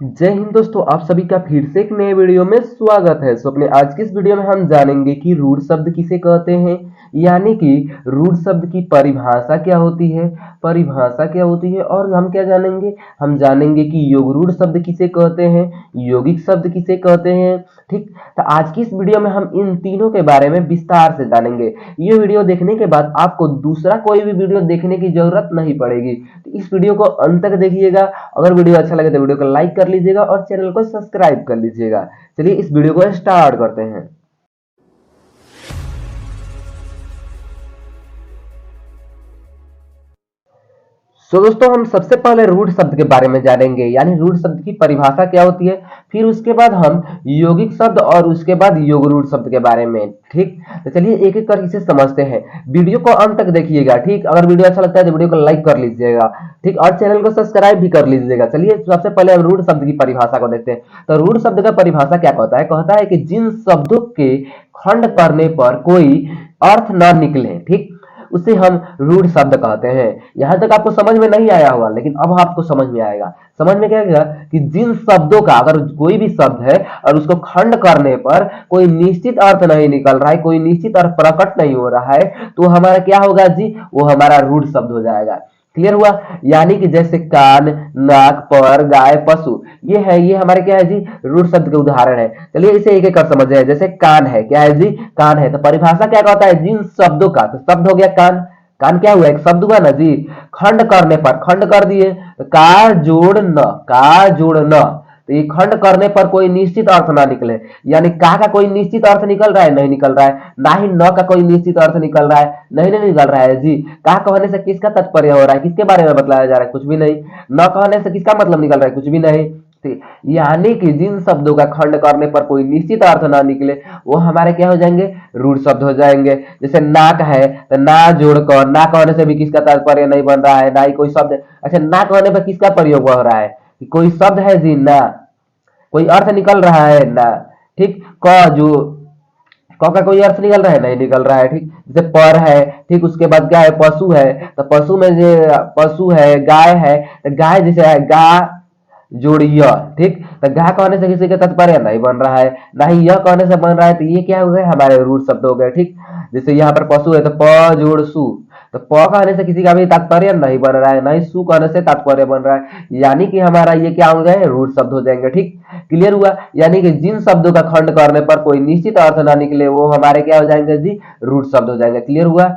जय हिंद दोस्तों, आप सभी का फिर से एक नए वीडियो में स्वागत है। अपने आज की इस वीडियो में हम जानेंगे कि रूट शब्द किसे कहते हैं, यानी कि रूट शब्द की परिभाषा क्या होती है। और हम क्या जानेंगे, हम जानेंगे कि योग रूट शब्द किसे कहते हैं, यौगिक शब्द किसे कहते हैं। ठीक, तो आज की इस वीडियो में हम इन तीनों के बारे में विस्तार से जानेंगे। ये वीडियो देखने के बाद आपको दूसरा कोई भी वीडियो देखने की जरूरत नहीं पड़ेगी। तो इस वीडियो को अंत तक देखिएगा। अगर वीडियो अच्छा लगे तो वीडियो को लाइक कर लीजिएगा और चैनल को सब्सक्राइब कर लीजिएगा। चलिए इस वीडियो को स्टार्ट करते हैं। दोस्तों, हम सबसे पहले रूट शब्द के बारे में जानेंगे, यानी रूट शब्द की परिभाषा क्या होती है। फिर उसके बाद हम यौगिक शब्द और उसके बाद योग रूट शब्द के बारे में। ठीक, तो चलिए एक एक करके इसे समझते हैं। वीडियो को अंत तक देखिएगा। ठीक, अगर वीडियो अच्छा लगता है तो वीडियो को लाइक कर लीजिएगा। ठीक, और चैनल को सब्सक्राइब भी कर लीजिएगा। चलिए सबसे पहले हम रूट शब्द की परिभाषा को देखते हैं। तो रूट शब्द का परिभाषा क्या कहता है कि जिन शब्दों के खंड करने पर कोई अर्थ ना निकले, ठीक, उसे हम रूढ़ शब्द कहते हैं। यहां तक आपको समझ में नहीं आया होगा, लेकिन अब आपको समझ में आएगा। समझ में क्या आएगा कि जिन शब्दों का, अगर कोई भी शब्द है और उसको खंड करने पर कोई निश्चित अर्थ नहीं निकल रहा है, कोई निश्चित अर्थ प्रकट नहीं हो रहा है, तो हमारा क्या होगा जी, वो हमारा रूढ़ शब्द हो जाएगा। क्लियर हुआ। यानी कि जैसे कान, नाक, पर, गाय, पशु, ये हमारे क्या है जी, रूढ़ शब्द के उदाहरण है। चलिए इसे एक एक कर समझ जाए। जैसे कान है, क्या है जी, कान है, तो परिभाषा क्या कहता है, जिन शब्दों का, तो शब्द हो गया कान। कान क्या हुआ, एक शब्द हुआ ना जी। खंड करने पर, खंड कर दिए, का जोड़ न, का जोड़ न, तो ये खंड करने पर कोई निश्चित अर्थ ना निकले, यानी का कोई निश्चित अर्थ निकल रहा है, नहीं निकल रहा है। ना ही न का कोई निश्चित अर्थ निकल रहा है, नहीं नहीं निकल रहा है जी। का कहने से किसका तात्पर्य हो रहा है, किसके बारे में बतलाया जा रहा है, कुछ भी नहीं। न कहने से किसका मतलब निकल रहा है, कुछ भी नहीं। यानी कि जिन शब्दों का खंड करने पर कोई निश्चित अर्थ ना निकले, वो हमारे क्या हो जाएंगे, रूढ़ शब्द हो जाएंगे। जैसे नाक है, तो ना जोड़कर, ना कहने से भी किसका तात्पर्य नहीं बन रहा है, ना ही कोई शब्द। अच्छा, ना कहने पर किसका प्रयोग हो रहा है, कि कोई शब्द है जी ना, कोई अर्थ निकल रहा है ना। ठीक, क जो, क का कोई अर्थ निकल रहा है, नहीं निकल रहा है। ठीक, जैसे पर है, ठीक, उसके बाद क्या है, पशु है, तो पशु में जो पशु है, गाय है, तो गाय जैसे है गा जोड़िय। ठीक, तो गा कहने से किसी का तात्पर्य नहीं बन रहा है, ना ही यह कहने से बन रहा है, तो ये क्या हो गए, हमारे रूट शब्द हो गए। ठीक, जैसे यहाँ पर पशु है तो प जोड़ सु, तो प कहने से किसी का भी तात्पर्य नहीं बन रहा है, ना ही सु कहने से तात्पर्य बन रहा है, यानी कि हमारा ये क्या हो गए, रूट शब्द हो जाएंगे। ठीक, क्लियर हुआ। यानी कि जिन शब्दों का खंड करने पर कोई निश्चित अर्थ ना निकले, वो हमारे क्या हो जाएंगे जी, रूट शब्द हो जाएंगे। क्लियर हुआ।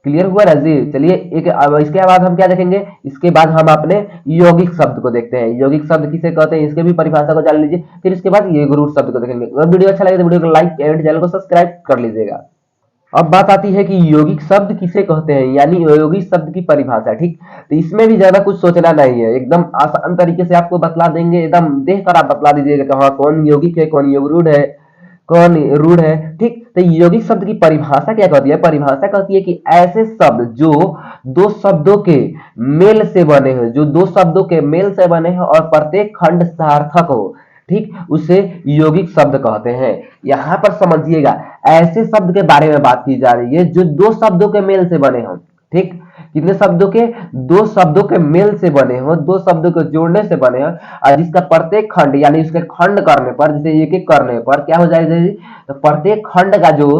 क्लियर हुआ ना जी। चलिए एक, अब इसके बाद हम क्या देखेंगे, इसके बाद हम अपने यौगिक शब्द को देखते हैं। यौगिक शब्द किसे कहते हैं, इसके भी परिभाषा को जान लीजिए। फिर इसके बाद ये रूट शब्द को देखेंगे। अगर वीडियो अच्छा लगे तो वीडियो को लाइक एंड चैनल को सब्सक्राइब कर लीजिएगा। अब बात आती है कि यौगिक शब्द किसे कहते हैं, यानी यौगिक शब्द की परिभाषा। ठीक, तो इसमें भी ज्यादा कुछ सोचना नहीं है, एकदम आसान तरीके से आपको बतला देंगे। एकदम देख कर आप बतला दीजिएगा कि हाँ कौन यौगिक है, कौन योग है, कौन रूढ़ है। ठीक, तो यौगिक शब्द की परिभाषा क्या कहती है, परिभाषा कहती है कि ऐसे शब्द जो दो शब्दों के मेल से बने हैं, जो दो शब्दों के मेल से बने हैं और प्रत्येक खंड सार्थक हो, ठीक, उसे यौगिक शब्द कहते हैं। यहां पर समझिएगा, ऐसे शब्द के बारे में बात की जा रही है जो दो शब्दों के मेल से बने हों। ठीक, कितने शब्दों के, दो शब्दों के मेल से बने हो, दो शब्दों को जोड़ने से बने हो, और जिसका प्रत्येक खंड, यानी उसके खंड करने पर, जैसे एक एक करने पर क्या हो जाएगा जी, तो प्रत्येक खंड का जो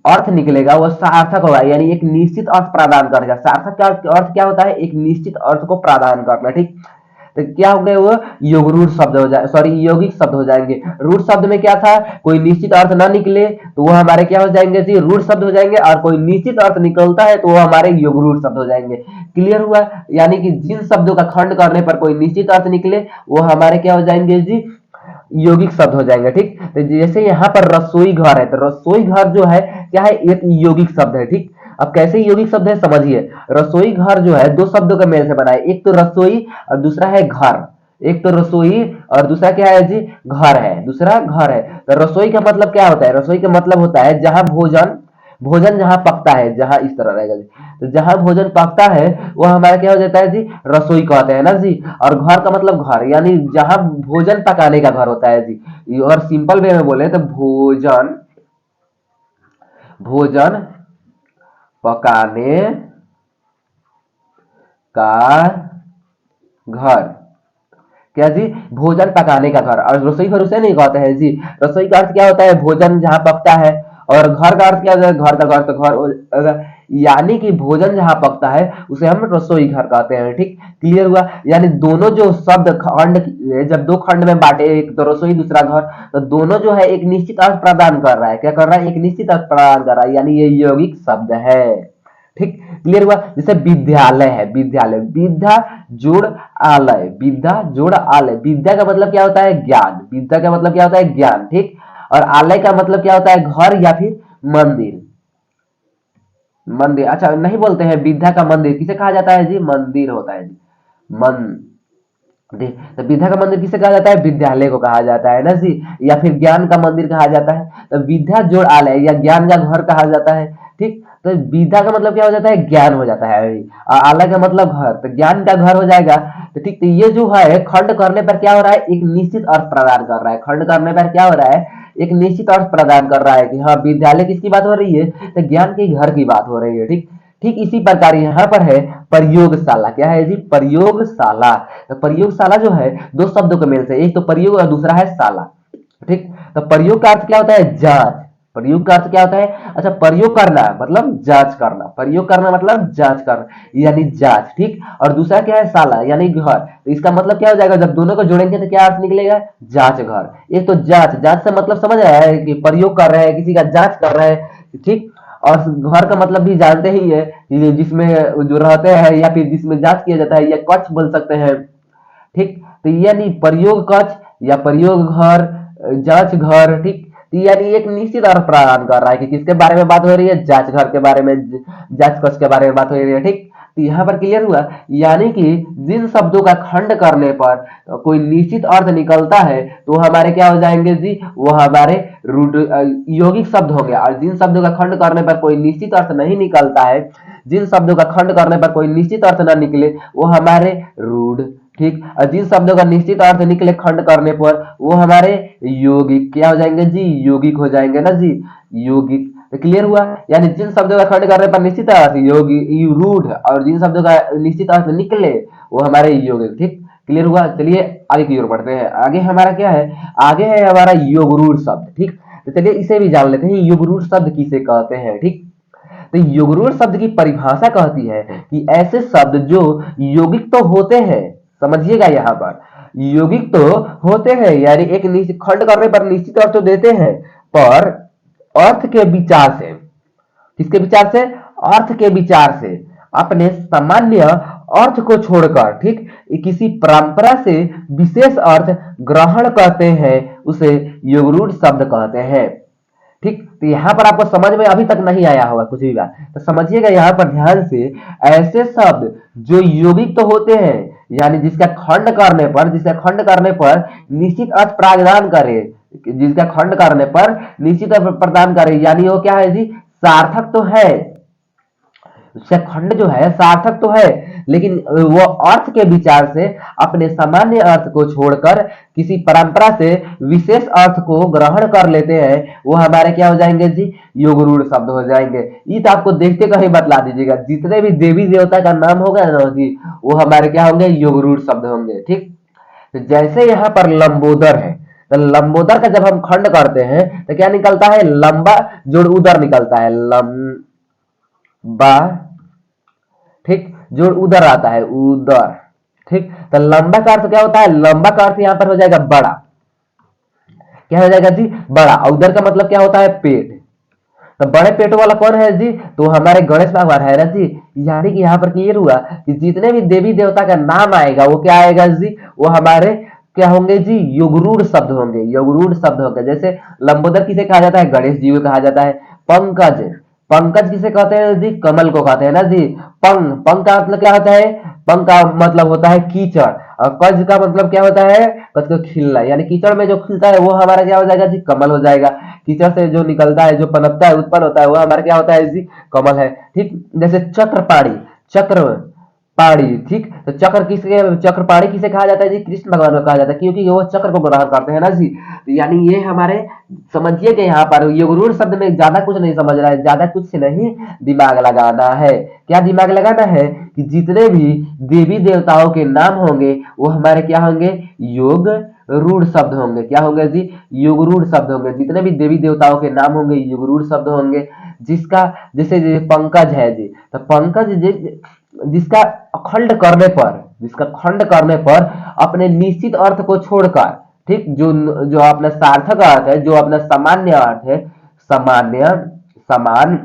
अर्थ निकलेगा वो सार्थक होगा, यानी एक निश्चित अर्थ प्रदान करेगा। सार्थक का अर्थ क्या होता है, एक निश्चित अर्थ को प्रदान करना। ठीक, तो क्या हो गए वो, योग रूढ़ शब्द हो जाए, सॉरी यौगिक शब्द हो जाएंगे। रूढ़ शब्द में क्या था, कोई निश्चित अर्थ ना निकले तो वो हमारे क्या हो जाएंगे जी, रूढ़ शब्द हो जाएंगे, और कोई निश्चित अर्थ निकलता है तो वो हमारे योग रूढ़ शब्द हो जाएंगे। क्लियर हुआ। यानी कि जिन शब्दों का खंड करने पर कोई निश्चित अर्थ निकले, वो हमारे क्या हो जाएंगे जी, यौगिक शब्द हो जाएंगे। ठीक, तो जैसे यहाँ पर रसोई घर है, तो रसोई घर जो है क्या है, एक यौगिक शब्द है। ठीक, अब कैसे यौगिक शब्द है समझिए। रसोई घर जो है दो शब्दों का मेल से बना है, एक तो रसोई और दूसरा है घर। एक तो रसोई और दूसरा क्या है जी, घर है, दूसरा घर है। तो रसोई का मतलब क्या होता है, रसोई का मतलब होता है जहां भोजन, भोजन जहां पकता है, जहां इस तरह रहेगा जी, तो जहां भोजन पकता है वो हमारा क्या हो जाता है जी, रसोई कहते हैं ना जी। और घर का मतलब घर, यानी जहां भोजन पकाने का घर होता है जी। और सिंपल वे में बोले तो भोजन, भोजन पकाने का घर। क्या जी, भोजन पकाने का घर। और रसोई घर उसे नहीं कहते हैं जी, रसोई का अर्थ क्या होता है, भोजन जहाँ पकता है। और घर का अर्थ क्या होता है, घर का घर तो यानी कि भोजन जहाँ पकता है उसे हम रसोई घर कहते हैं। ठीक, क्लियर हुआ। यानी दोनों जो शब्द खंड, जब दो खंड में बांटे, एक तो रसोई दूसरा घर, तो दोनों जो है एक निश्चित अर्थ प्रदान कर रहा है। क्या कर रहा है, एक निश्चित अर्थ प्रदान कर रहा है, यानी ये यौगिक शब्द है। ठीक, क्लियर हुआ। जैसे विद्यालय है, विद्यालय, विद्या जोड़ आलय, विद्या जोड़ आलय। विद्या का मतलब क्या होता है, ज्ञान। विद्या का मतलब क्या होता है, ज्ञान। ठीक, और आलय का मतलब क्या होता है, घर या फिर मंदिर। मंदिर, अच्छा नहीं बोलते हैं विद्या का मंदिर किसे कहा जाता है जी, मंदिर होता है जी, मंदिर। तो विद्या का मंदिर किसे कहा जाता है, विद्यालय को कहा जाता है ना जी, या फिर ज्ञान का मंदिर कहा जाता है। तो विद्या जोड़ आलय या ज्ञान का घर कहा जाता है। ठीक, तो विद्या का मतलब क्या हो जाता है, ज्ञान हो जाता है, और आलय का मतलब घर, तो ज्ञान का घर हो जाएगा। तो ठीक, तो ये जो है खंड करने पर क्या हो रहा है, एक निश्चित अर्थ प्रदान कर रहा है। खंड करने पर क्या हो रहा है, एक निश्चित अर्थ प्रदान कर रहा है कि हाँ विद्यालय किसकी बात हो रही है, तो ज्ञान के घर की बात हो रही है। ठीक, ठीक इसी प्रकार यहाँ पर है प्रयोगशाला। क्या है जी, प्रयोगशाला। तो प्रयोगशाला जो है दो शब्दों के मेल से, एक तो प्रयोग और दूसरा है शाला। ठीक, तो प्रयोग का अर्थ क्या होता है, जांच। प्रयोग का अर्थ क्या होता है, अच्छा प्रयोग करना मतलब जांच करना, प्रयोग करना मतलब जांच करना, यानी जांच। ठीक, और दूसरा क्या है, शाला यानी घर। तो इसका मतलब क्या हो जाएगा, जब दोनों को जोड़ेंगे तो क्या अर्थ निकलेगा, जांच घर। एक तो जांच, जांच से मतलब समझ आया है कि प्रयोग कर रहे हैं, किसी का जांच कर रहे हैं। ठीक, और घर का मतलब भी जानते ही है कि जिसमें जो रहते हैं या फिर जिसमें जांच किया जाता है, या कक्ष बोल सकते हैं। ठीक, तो यानी प्रयोग कक्ष या प्रयोग घर, जांच घर। ठीक, तो यानी एक निश्चित अर्थ प्रदान कर रहा है कि किसके बारे में बात हो रही है, जांच घर के बारे में, जांच कक्ष के बारे में बात हो रही है। ठीक, तो यहाँ पर क्लियर हुआ। यानी कि जिन शब्दों का खंड करने पर कोई निश्चित अर्थ निकलता है तो हमारे क्या हो जाएंगे जी, वो हमारे रूढ़ यौगिक शब्द होंगे। और जिन शब्दों का खंड करने पर कोई निश्चित अर्थ नहीं निकलता है, जिन शब्दों का खंड करने पर कोई निश्चित अर्थ ना निकले, वो हमारे रूढ़। ठीक, और जिन शब्दों का निश्चित अर्थ निकले खंड करने पर, वो हमारे यौगिक क्या हो जाएंगे जी, यौगिक हो जाएंगे ना जी, यौगिक। तो क्लियर हुआ। यानी जिन शब्दों का खंड करने पर निश्चित अर्थ योगी रूढ़, और जिन शब्दों का निश्चित अर्थ निकले वो हमारे यौगिक। ठीक, क्लियर हुआ। चलिए आगे की ओर बढ़ते हैं। आगे हमारा क्या है, आगे है हमारा योगरूढ़ शब्द। ठीक, तो चलिए इसे भी जान लेते हैं, योगरूढ़ शब्द किसे कहते हैं। ठीक, तो योगरूढ़ शब्द की परिभाषा कहती है कि ऐसे शब्द जो यौगिक तो होते हैं, समझिएगा यहाँ पर, यौगिक तो होते हैं, यानी एक निश्चित खंड करने पर निश्चित अर्थ तो देते हैं, पर अर्थ के विचार से, किसके विचार से, अर्थ के विचार से अपने सामान्य अर्थ को छोड़कर, ठीक, किसी परंपरा से विशेष अर्थ ग्रहण करते हैं, उसे योगरूढ़ शब्द कहते हैं। ठीक, तो यहां पर आपको समझ में अभी तक नहीं आया होगा कुछ भी बात, तो समझिएगा यहां पर ध्यान से। ऐसे शब्द जो यौगिक तो होते हैं, यानी जिसका खंड करने पर निश्चित अर्थ प्रदान करे, जिसका खंड करने पर निश्चित अर्थ प्रदान करे, यानी वो क्या है जी, सार्थक तो है, उसका खंड जो है सार्थक तो है, लेकिन वो अर्थ के विचार से अपने सामान्य अर्थ को छोड़कर किसी परंपरा से विशेष अर्थ को ग्रहण कर लेते हैं, वो हमारे क्या हो जाएंगे जी, योगरूढ़ शब्द हो जाएंगे। ये तो आपको देखते कहीं बतला दीजिएगा, जितने भी देवी देवता का नाम होगा ना जी, वो हमारे क्या होंगे, योगरूढ़ शब्द होंगे। ठीक, तो जैसे यहाँ पर लंबोदर है, तो लंबोदर का जब हम खंड करते हैं तो क्या निकलता है, लंबा जोड़ उदर निकलता है, लंबा। ठीक, जोड़ उदर आता है, उदर। ठीक, तो लंबा का अर्थ क्या होता है, लंबा का अर्थ यहां पर हो जाएगा बड़ा, क्या हो जाएगा जी, बड़ा। और उदर का मतलब क्या होता है, पेट। तो बड़े पेट वाला कौन है जी, तो हमारे गणेश भगवान है ना जी। यानी कि यहाँ पर क्लियर हुआ कि जितने भी देवी देवता का नाम आएगा वो क्या आएगा जी, वो हमारे क्या होंगे जी, योगरूढ़ शब्द होंगे, योगरूढ़ शब्द होंगे। जैसे लंबोदर किसे कहा जाता है, गणेश जी को कहा जाता है। पंकज, पंकज किसे कहते हैं जी, कमल को कहते हैं ना जी। पंग का मतलब क्या होता है, पंग का मतलब होता है कीचड़, और कज का मतलब क्या होता है, कज का खिलना, यानी कीचड़ में जो खिलता है वो हमारा क्या हो जाएगा जी, कमल हो जाएगा। कीचड़ से जो निकलता है, जो पनपता है, उत्पन्न होता है, वो हमारा क्या होता है जी, कमल है। ठीक, जैसे चक्रपाणी, चक्र पाणी, ठीक। तो चक्रपाणी किसे कहा जाता है जी? कृष्ण भगवान को कहा जाता है, क्योंकि वो चक्र को ग्रहण करते हैं ना जी। तो यानी ये हमारे समझिए कि यहाँ पर योगरूढ़ शब्द में ज्यादा कुछ नहीं समझ रहा है, ज्यादा कुछ नहीं दिमाग लगाना है। क्या दिमाग लगाना है कि जितने भी देवी देवताओं के नाम होंगे वो हमारे क्या होंगे? योग रूढ़ शब्द होंगे। क्या होंगे जी? योगरूढ़ शब्द होंगे। जितने भी देवी देवताओं के नाम होंगे योगरूढ़ शब्द होंगे। जिसका जैसे पंकज है जी, तो पंकज जिसका जिसका खंड करने पर अपने निश्चित अर्थ को छोड़कर, ठीक, जो जो अपना सार्थक अर्थ है, जो अपना सामान्य अर्थ है, सामान्य समान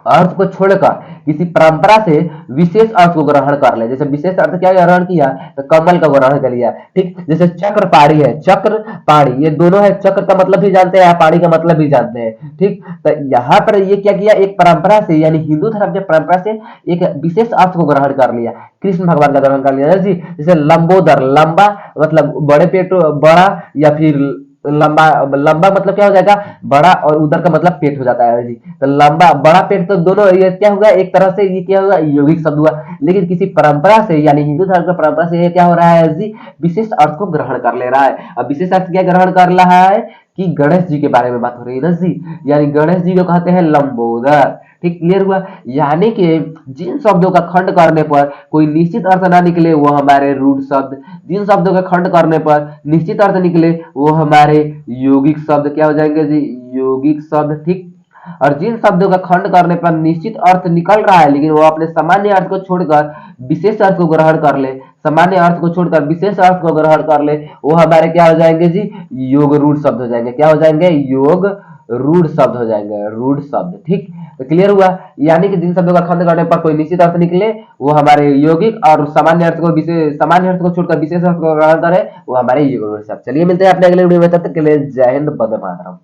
अर्थ को छोड़कर किसी परंपरा से विशेष अर्थ को ग्रहण कर ले। जैसे विशेष अर्थ क्या ग्रहण किया? तो कमल का ग्रहण कर लिया, ठीक। जैसे चक्र पाड़ी है, चक्र पाड़ी, ये दोनों है। चक्र का मतलब भी जानते हैं, पाड़ी का मतलब भी जानते हैं, ठीक। तो यहाँ पर ये क्या किया? एक परंपरा से, यानी हिंदू धर्म के परंपरा से एक विशेष अर्थ को ग्रहण कर लिया, कृष्ण भगवान का ग्रहण कर लिया जी। जैसे लंबोदर, लंबा मतलब बड़े पेट, बड़ा, या फिर लंबा, लंबा मतलब क्या हो जाएगा? बड़ा, और उधर का मतलब पेट हो जाता है जी। तो लंबा बड़ा पेट, तो दोनों ये क्या हुआ? एक तरह से ये क्या हुआ? यौगिक शब्द हुआ। लेकिन किसी परंपरा से, यानी हिंदू धर्म की परंपरा से ये क्या हो रहा है जी? विशेष अर्थ को ग्रहण कर ले रहा है। अब विशेष अर्थ क्या ग्रहण कर रहा है? कि गणेश जी के बारे में बात हो रही है ना जी। यानी गणेश जी को कहते हैं लंबोदर, ठीक। क्लियर हुआ? यानी कि जिन शब्दों का खंड करने पर कोई निश्चित अर्थ ना निकले वो हमारे रूढ़ शब्द, जिन शब्दों का खंड करने पर निश्चित अर्थ निकले वो हमारे यौगिक शब्द क्या हो जाएंगे जी? यौगिक शब्द, ठीक। और जिन शब्दों का खंड करने पर निश्चित अर्थ निकल रहा है लेकिन वो अपने सामान्य अर्थ को छोड़कर विशेष अर्थ को ग्रहण कर ले, सामान्य अर्थ को छोड़कर विशेष अर्थ को ग्रहण कर ले, वो हमारे क्या हो जाएंगे जी? योग रूढ़ शब्द हो जाएंगे। क्या हो जाएंगे? योग रूढ़ शब्द हो जाएंगे, रूढ़ शब्द, ठीक। तो क्लियर हुआ? यानी कि जिन शब्दों का खंड करने पर कोई निश्चित अर्थ निकले वो हमारे यौगिक, और सामान्य अर्थ को छोड़कर विशेष अर्थ को ग्रहण करे वो हमारे योग रूढ़ शब्द। चलिए मिलते हैं अपने अगले वीडियो में, तब तक के लिए जय हिंद, वंदे मातरम।